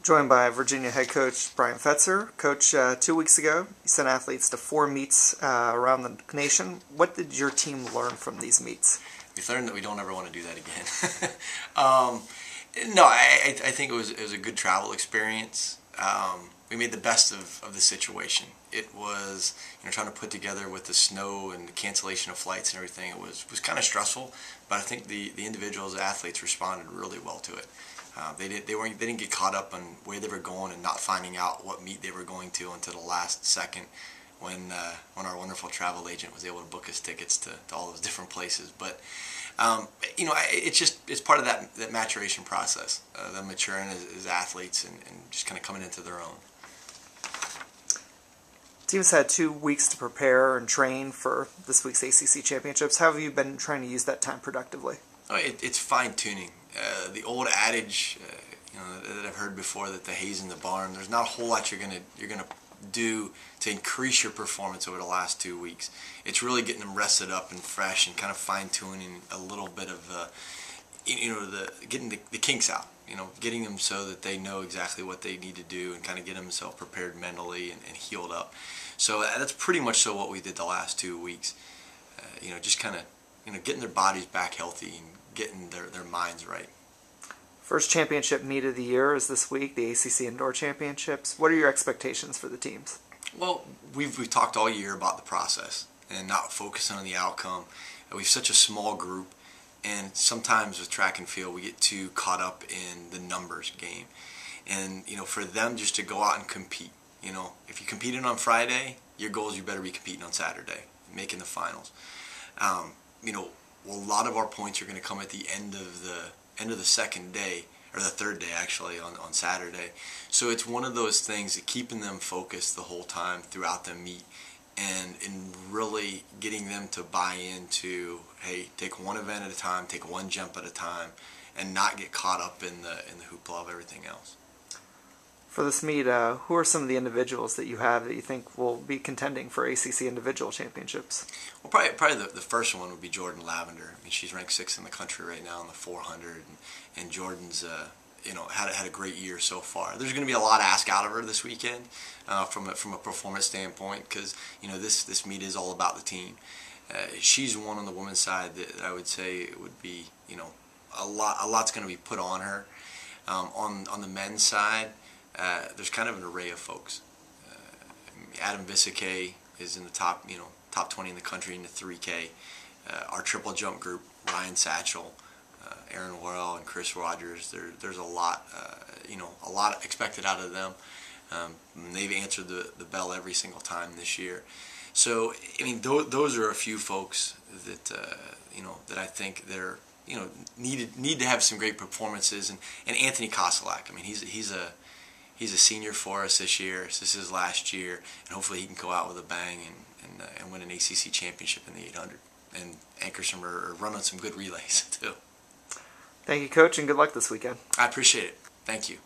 Joined by Virginia head coach Bryan Fetzer. Coach, 2 weeks ago, you sent athletes to 4 meets around the nation. What did your team learn from these meets? We learned that we don't ever want to do that again. No, I think it was a good travel experience. We made the best of the situation. It was, trying to put together with the snow and the cancellation of flights and everything. It was kind of stressful, but I think the individuals, the athletes, responded really well to it. They didn't get caught up on where they were going and not finding out what meet they were going to until the last second when our wonderful travel agent was able to book us tickets to all those different places. But it's part of that maturation process, them maturing as athletes and just kind of coming into their own. The team's had 2 weeks to prepare and train for this week's ACC championships. How have you been trying to use that time productively? It's fine-tuning. The old adage, that I've heard before, that the hay's in the barn. There's not a whole lot you're gonna do to increase your performance over the last 2 weeks. It's really getting them rested up and fresh and kind of fine-tuning a little bit of getting the kinks out. Getting them so that they know exactly what they need to do and kind of get themselves prepared mentally and healed up. So that's pretty much so what we did the last 2 weeks. Just kind of getting their bodies back healthy and getting their minds right. First championship meet of the year is this week, the ACC Indoor Championships. What are your expectations for the teams? Well, we've talked all year about the process and not focusing on the outcome. We've such a small group, and sometimes with track and field we get too caught up in the numbers game. And for them just to go out and compete. If you competed on Friday, your goal is you better be competing on Saturday, making the finals. A lot of our points are going to come at the end of the second day, or the third day actually, on Saturday. So it's one of those things that keeping them focused the whole time throughout the meet, and really getting them to buy into, hey, take one event at a time, take one jump at a time, and not get caught up in the hoopla of everything else. For this meet, who are some of the individuals that you have that you think will be contending for ACC individual championships? Well, probably the first one would be Jordan Lavender. I mean, she's ranked 6th in the country right now in the 400, and Jordan's had a great year so far. There's going to be a lot asked out of her this weekend from a performance standpoint, because this meet is all about the team. She's one on the women's side that I would say it would be a lot's going to be put on her. On the men's side, there's kind of an array of folks. Adam Visike is in the top 20 in the country in the 3K. Our triple jump group, Ryan Satchel, Aaron Worrell, and Chris Rogers. There's a lot expected out of them. They've answered the bell every single time this year. So those are a few folks that that I think they're need to have some great performances. And Anthony Koselak. I mean, he's a senior for us this year. So this is his last year, and hopefully he can go out with a bang and win an ACC championship in the 800 and anchor some or run on some good relays too. Thank you, Coach, and good luck this weekend. I appreciate it. Thank you.